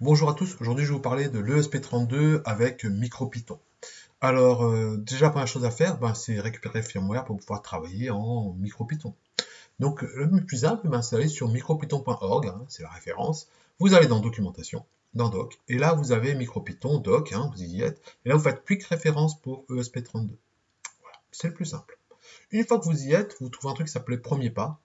Bonjour à tous, aujourd'hui je vais vous parler de l'ESP32 avec MicroPython. Alors déjà la première chose à faire, c'est récupérer le firmware pour pouvoir travailler en MicroPython. Donc le plus simple, c'est d'aller sur micropython.org, c'est la référence. Vous allez dans documentation, dans doc, et là vous avez MicroPython, doc, vous y êtes, et là vous faites quick référence pour ESP32. Voilà, c'est le plus simple. Une fois que vous y êtes, vous trouvez un truc qui s'appelait Premier pas,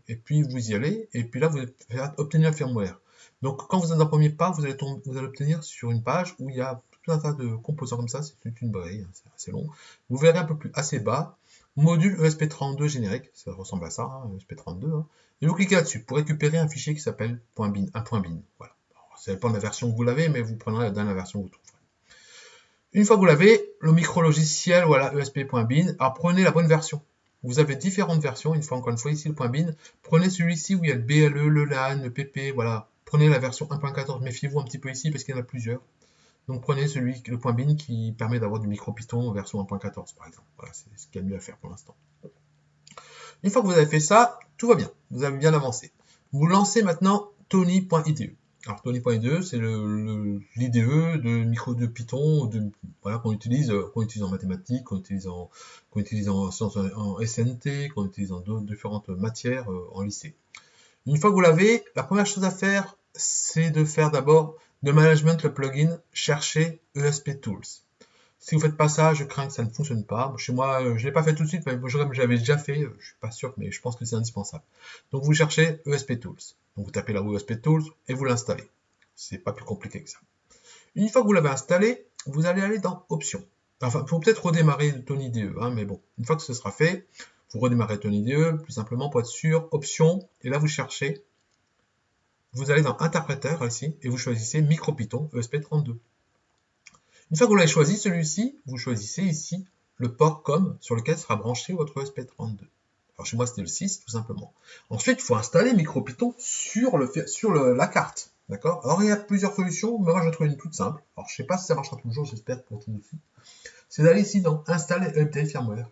et puis vous y allez, et puis là vous allez obtenir le firmware. Donc quand vous êtes dans Premier pas, vous allez obtenir sur une page où il y a tout un tas de composants comme ça, c'est toute une brille, c'est assez long. Vous verrez un peu plus assez bas, module ESP32 générique, ça ressemble à ça, ESP32, et vous cliquez là-dessus pour récupérer un fichier qui s'appelle .bin, un .bin. Voilà. Alors, ça dépend de la version que vous l'avez, mais vous prendrez la dernière version que vous trouverez. Une fois que vous l'avez, le micro-logiciel, voilà, ESP.bin, alors prenez la bonne version. Vous avez différentes versions, encore une fois, ici le .bin. Prenez celui-ci où il y a le BLE, le LAN, le PP, voilà. Prenez la version 1.14, méfiez-vous un petit peu ici parce qu'il y en a plusieurs. Donc prenez le .bin qui permet d'avoir du MicroPython version 1.14 par exemple. Voilà, c'est ce qu'il y a de mieux à faire pour l'instant. Une fois que vous avez fait ça, tout va bien, vous avez bien avancé. Vous lancez maintenant Tony.ide. Alors Tony.ide, c'est l'IDE de Python voilà, qu'on utilise en mathématiques, qu'on utilise en SNT, qu'on utilise dans différentes matières en lycée. Une fois que vous l'avez, la première chose à faire, c'est de faire d'abord de management le plugin chercher ESP Tools. Si vous ne faites pas ça, je crains que ça ne fonctionne pas. Chez moi, je ne l'ai pas fait tout de suite, mais j'avais déjà fait, je ne suis pas sûr, mais je pense que c'est indispensable. Donc vous cherchez ESP Tools. Donc vous tapez là ESP Tools et vous l'installez. C'est pas plus compliqué que ça. Une fois que vous l'avez installé, vous allez aller dans Options. Enfin, il faut peut-être redémarrer TonyIDE, mais bon, une fois que ce sera fait, vous redémarrez TonyIDE, plus simplement pour être sûr, Options, et là vous cherchez, vous allez dans Interpréteur ici, et vous choisissez MicroPython ESP32. Une fois que vous l'avez choisi, celui-ci, vous choisissez ici le port COM sur lequel sera branché votre ESP32. Alors chez moi, c'était le 6, tout simplement. Ensuite, il faut installer MicroPython sur la carte. D'accord? Alors, il y a plusieurs solutions, mais moi, je trouve une toute simple. Alors, je ne sais pas si ça marchera toujours, j'espère pour tout aussi. C'est d'aller ici dans Installer Update Firmware.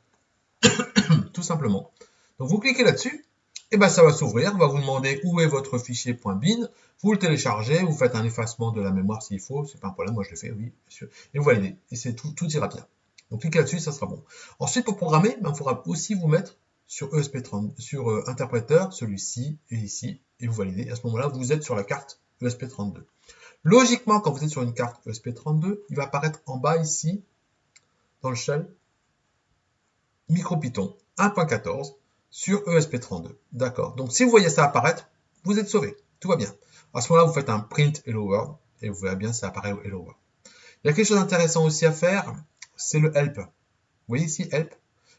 Tout simplement. Donc, vous cliquez là-dessus, et ça va s'ouvrir, va vous demander où est votre fichier .bin, vous le téléchargez, vous faites un effacement de la mémoire s'il faut, c'est pas un problème, moi je le fais, oui, bien sûr, et vous validez, et c'est tout ira bien. Donc cliquez là-dessus, ça sera bon. Ensuite, pour programmer, il faudra aussi vous mettre sur ESP30, sur interpréteur, celui-ci et ici, et vous validez. À ce moment-là, vous êtes sur la carte ESP32. Logiquement, quand vous êtes sur une carte ESP32, il va apparaître en bas ici, dans le shell, MicroPython 1.14 sur ESP32. D'accord. Donc si vous voyez ça apparaître, vous êtes sauvé. Tout va bien. À ce moment-là, vous faites un print Hello World et vous verrez bien, ça apparaît au Hello World. Il y a quelque chose d'intéressant aussi à faire, c'est le Help. Vous voyez ici Help.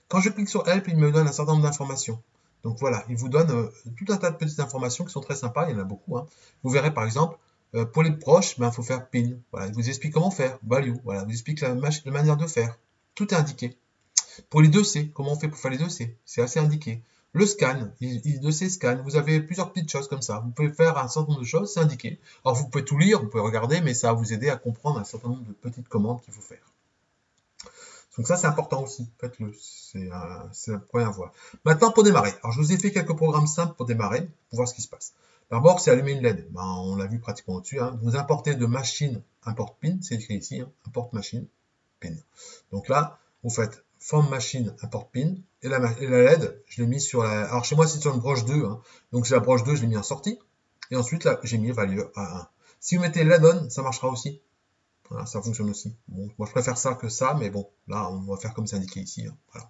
Quand je clique sur Help, il me donne un certain nombre d'informations. Donc voilà, il vous donne tout un tas de petites informations qui sont très sympas, il y en a beaucoup. Vous verrez par exemple, pour les proches, il faut faire pin. Voilà, il vous explique comment faire, value. Voilà, il vous explique la manière de faire. Tout est indiqué. Pour les 2C, comment on fait pour faire les 2C? C'est assez indiqué. Le scan, 2C scan, vous avez plusieurs petites choses comme ça. Vous pouvez faire un certain nombre de choses, c'est indiqué. Alors vous pouvez tout lire, vous pouvez regarder, mais ça va vous aider à comprendre un certain nombre de petites commandes qu'il faut faire. Donc ça, c'est important aussi, faites-le, c'est la première voie. Maintenant, pour démarrer. Alors, je vous ai fait quelques programmes simples pour démarrer, pour voir ce qui se passe. D'abord, c'est allumer une LED. On l'a vu pratiquement au-dessus. Vous importez de machine import pin, c'est écrit ici, import machine pin. Donc là, vous faites form machine import pin, et la LED, je l'ai mis sur la... Alors, chez moi, c'est sur une broche 2, donc c'est la broche 2, je l'ai mis en sortie, et ensuite, là, j'ai mis value à 1. Si vous mettez LED on, ça marchera aussi. Voilà, ça fonctionne aussi. Bon, moi je préfère ça que ça, mais bon, là on va faire comme c'est indiqué ici. Voilà.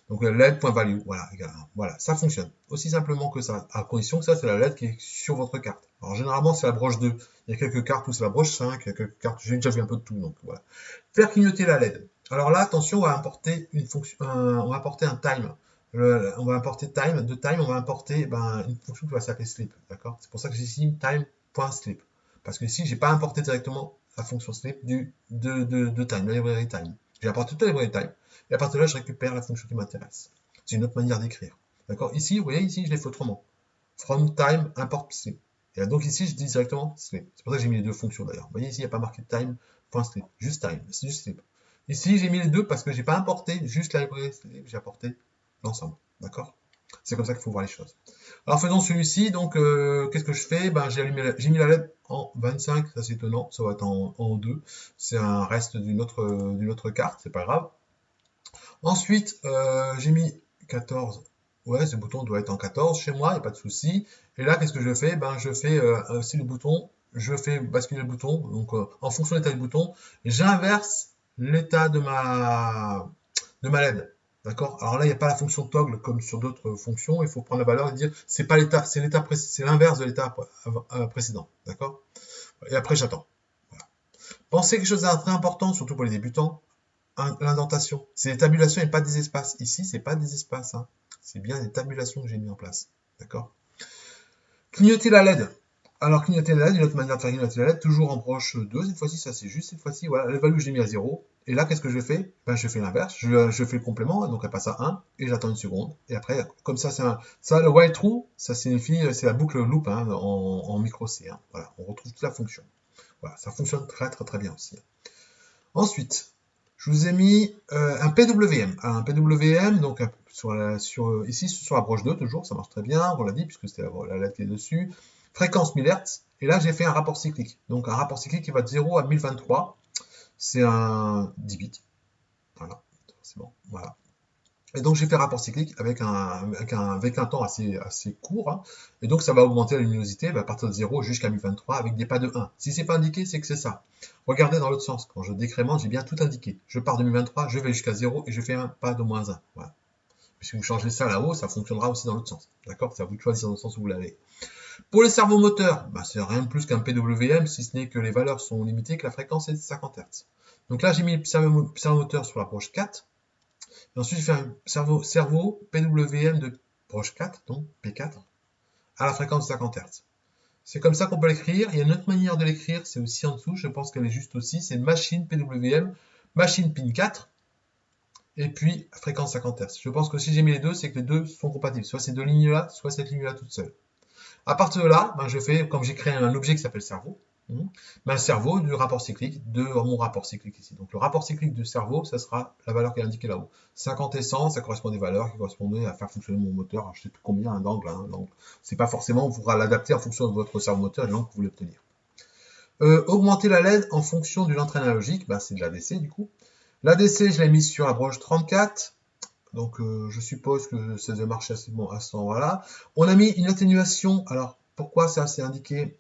Donc LED.value, voilà, voilà, ça fonctionne. Aussi simplement que ça, à condition que ça c'est la LED qui est sur votre carte. Alors généralement c'est la broche 2. Il y a quelques cartes où c'est la broche 5, il y a quelques cartes, j'ai déjà vu un peu de tout, donc voilà. Faire clignoter la LED. Alors là, attention, on va importer une fonction, on va importer un time. On va importer time, de time, on va importer une fonction qui va s'appeler sleep, d'accord? C'est pour ça que j'ai ici time.sleep. Parce que ici, j'ai pas importé directement la fonction sleep de time, la librairie time. J'ai apporté toute la librairie time, et à partir de là, je récupère la fonction qui m'intéresse. C'est une autre manière d'écrire. D'accord? Ici, vous voyez, ici, je l'ai fait autrement. From time, import sleep. Et donc ici, je dis directement sleep. C'est pour ça que j'ai mis les deux fonctions d'ailleurs. Vous voyez ici, il n'y a pas marqué time.sleep, juste time, c'est juste sleep. Ici, j'ai mis les deux parce que j'ai pas importé juste la librairie sleep, j'ai apporté l'ensemble. D'accord? C'est comme ça qu'il faut voir les choses. Alors faisons celui-ci, donc qu'est-ce que je fais? Ben, j'ai mis la LED en 25, ça c'est étonnant, ça va être en 2, c'est un reste d'une autre carte, c'est pas grave. Ensuite, j'ai mis 14, ouais, ce bouton doit être en 14 chez moi, il n'y a pas de souci. Et là, qu'est-ce que je fais? Ben, je fais aussi le bouton, je fais basculer le bouton, donc en fonction de l'état du bouton, j'inverse l'état de ma LED. D'accord? Alors là, il n'y a pas la fonction toggle comme sur d'autres fonctions. Il faut prendre la valeur et dire c'est pas l'état, c'est l'inverse de l'état précédent. D'accord? Et après, j'attends. Voilà. Pensez quelque chose de très important, surtout pour les débutants, l'indentation. C'est des tabulations et pas des espaces. Ici, c'est pas des espaces. Hein. C'est bien des tabulations que j'ai mis en place. D'accord? Clignoter la LED. Alors, clignoter la LED, une autre manière de faire clignoter la LED, toujours en broche 2. Cette fois-ci, ça c'est juste. Cette fois-ci, voilà, la value, je l'ai mis à 0. Et là, qu'est-ce que je fais? Ben, je fais l'inverse. Je fais le complément, donc elle passe à 1. Et j'attends une seconde. Et après, comme ça, ça, le while true, ça signifie, c'est la boucle loop hein, en micro C. Hein. Voilà, on retrouve toute la fonction. Voilà, ça fonctionne très très très bien aussi. Ensuite, je vous ai mis un PWM. Alors, un PWM, donc ici sur la broche 2, toujours, ça marche très bien, on l'a dit, puisque c'était la lettre qui est dessus. Fréquence 1000 Hz, et là j'ai fait un rapport cyclique. Donc un rapport cyclique qui va de 0 à 1023, c'est un 10 bits. Voilà, c'est bon, voilà. Et donc j'ai fait rapport cyclique avec un temps assez court. Hein. Et donc ça va augmenter la luminosité à partir de 0 jusqu'à 1023 avec des pas de 1. Si c'est pas indiqué, c'est que c'est ça. Regardez dans l'autre sens. Quand je décrémente, j'ai bien tout indiqué. Je pars de 1023, je vais jusqu'à 0 et je fais un pas de moins 1. Voilà. Si vous changez ça là-haut, ça fonctionnera aussi dans l'autre sens. D'accord? C'est à vous de choisir dans le sens où vous l'avez. Pour les servomoteurs, c'est rien de plus qu'un PWM, si ce n'est que les valeurs sont limitées, que la fréquence est de 50 Hz. Donc là, j'ai mis le servomoteur sur la broche 4. Et ensuite, je fais un cerveau PWM de broche 4, donc P4, à la fréquence de 50 Hz. C'est comme ça qu'on peut l'écrire. Il y a une autre manière de l'écrire, c'est aussi en dessous, je pense qu'elle est juste aussi, c'est machine PWM, machine pin 4, et puis fréquence 50 Hz. Je pense que si j'ai mis les deux, c'est que les deux sont compatibles. Soit ces deux lignes-là, soit cette ligne-là toute seule. À partir de là, je fais, comme j'ai créé un objet qui s'appelle cerveau, un cerveau du rapport cyclique de mon rapport cyclique ici. Donc le rapport cyclique du cerveau, ça sera la valeur qui est indiquée là-haut. 50 et 100, ça correspond à des valeurs qui correspondaient à faire fonctionner mon moteur. Alors, je ne sais plus combien d'angles. Hein, donc c'est pas forcément, on pourra l'adapter en fonction de votre cerveau moteur et de l'angle que vous voulez obtenir. Augmenter la LED en fonction d'une entrée analogique, c'est de l'ADC du coup. L'ADC, je l'ai mis sur la broche 34. Donc je suppose que ça devait marcher assez bon à ce moment-là. On a mis une atténuation. Alors pourquoi ça c'est indiqué?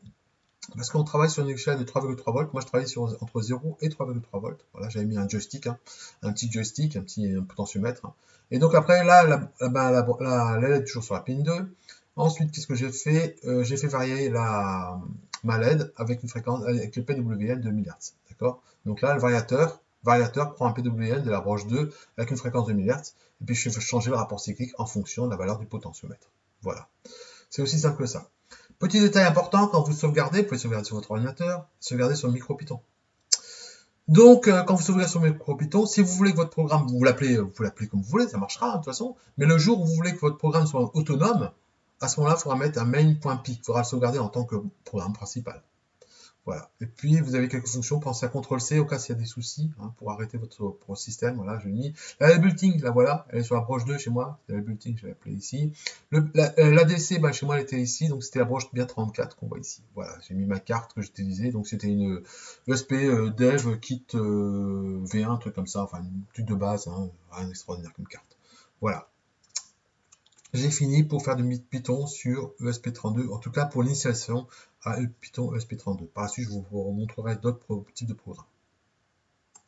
Parce qu'on travaille sur une échelle de 3,3 volts. Moi je travaille entre 0 et 3,3 volts. Voilà, j'avais mis un joystick, hein, un petit joystick, un petit potentiomètre. Hein. Et donc après là, la LED est toujours sur la pin 2. Ensuite, qu'est-ce que j'ai fait? J'ai fait varier ma LED avec une fréquence, avec le PWM de 1000 Hz. D'accord? Donc là, le variateur prend un PWM de la broche 2 avec une fréquence de 1000 Hz. Et puis je vais changer le rapport cyclique en fonction de la valeur du potentiomètre. Voilà. C'est aussi simple que ça. Petit détail important, quand vous sauvegardez, vous pouvez sauvegarder sur votre ordinateur, sauvegarder sur le MicroPython. Donc, quand vous sauvegardez sur le MicroPython, si vous voulez que votre programme, vous l'appelez comme vous voulez, ça marchera de toute façon, mais le jour où vous voulez que votre programme soit autonome, à ce moment-là, il faudra mettre un main.py, il faudra le sauvegarder en tant que programme principal. Voilà. Et puis, vous avez quelques fonctions. Pensez à CTRL-C au cas s'il y a des soucis pour arrêter votre système. Voilà, je l'ai mis. La labelting, là, voilà. Elle est sur la broche 2 chez moi. La labelting, je l'ai appelée ici. L'ADC, chez moi, elle était ici. Donc, c'était la broche bien 34 qu'on voit ici. Voilà, j'ai mis ma carte que j'utilisais. Donc, c'était une ESP Dev Kit V1, un truc comme ça. Enfin, un truc de base. Hein, rien d'extraordinaire comme carte. Voilà. J'ai fini pour faire du Python sur ESP32, en tout cas pour l'initiation à Python ESP32. Par la suite, je vous montrerai d'autres types de programmes.